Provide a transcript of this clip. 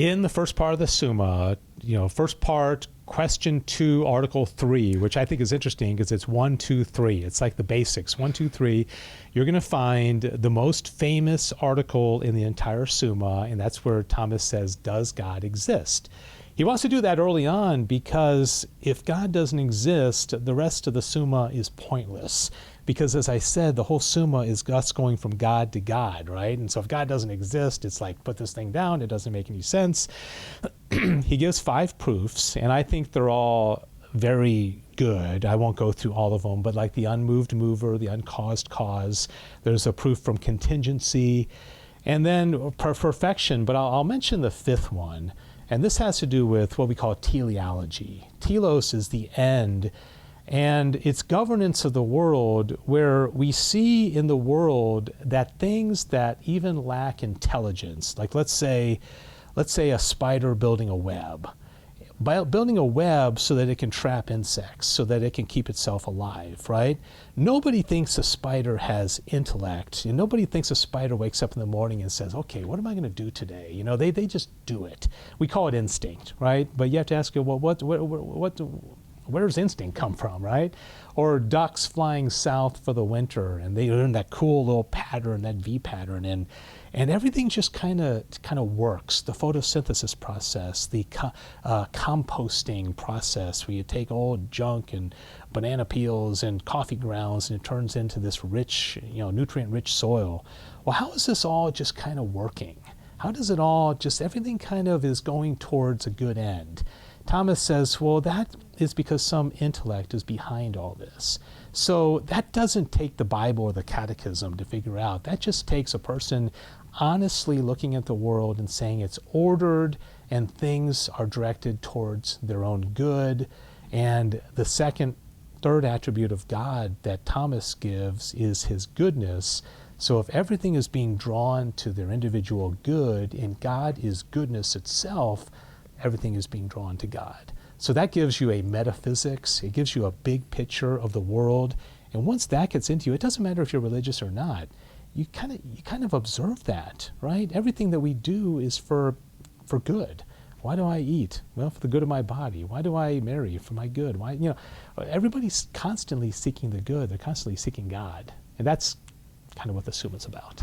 In the first part of the Summa, first part, question 2, article 3, which I think is interesting because it's 1, 2, 3. It's like the basics, 1, 2, 3. You're going to find the most famous article in the entire Summa, and that's where Thomas says, does God exist? He wants to do that early on because if God doesn't exist, the rest of the Summa is pointless. Because as I said, the whole Summa is us going from God to God, right? And so if God doesn't exist, it's like, put this thing down. It doesn't make any sense. He gives 5 proofs, and I think they're all very good. I won't go through all of them, but like the unmoved mover, the uncaused cause, there's a proof from contingency, and then perfection. But I'll mention the 5th one. And this has to do with what we call teleology. Telos is the end, and it's governance of the world, where we see in the world that things that even lack intelligence, like let's say a spider building a web. By building a web so that it can trap insects, so that it can keep itself alive, right? Nobody thinks a spider has intellect, and nobody thinks a spider wakes up in the morning and says, okay, what am I going to do today? They just do it. We call it instinct, right? But you have to ask, well, where does instinct come from, right? Or ducks flying south for the winter, and they learn that cool little pattern, that V pattern, and everything just kind of works. The photosynthesis process, the composting process, where you take old junk and banana peels and coffee grounds, and it turns into this rich, nutrient-rich soil. Well, how is this all just kind of working? How does it all everything kind of is going towards a good end? Thomas says, well, that is because some intellect is behind all this. So that doesn't take the Bible or the catechism to figure out. That just takes a person honestly looking at the world and saying it's ordered and things are directed towards their own good. And the third attribute of God that Thomas gives is his goodness. So if everything is being drawn to their individual good, and God is goodness itself, everything is being drawn to God. So that gives you a metaphysics. It gives you a big picture of the world. And once that gets into you, it doesn't matter if you're religious or not. You kind of observe that, right? Everything that we do is for good. Why do I eat? Well, for the good of my body. Why do I marry? For my good. Why? Everybody's constantly seeking the good. They're constantly seeking God. And that's kind of what the Summa is about.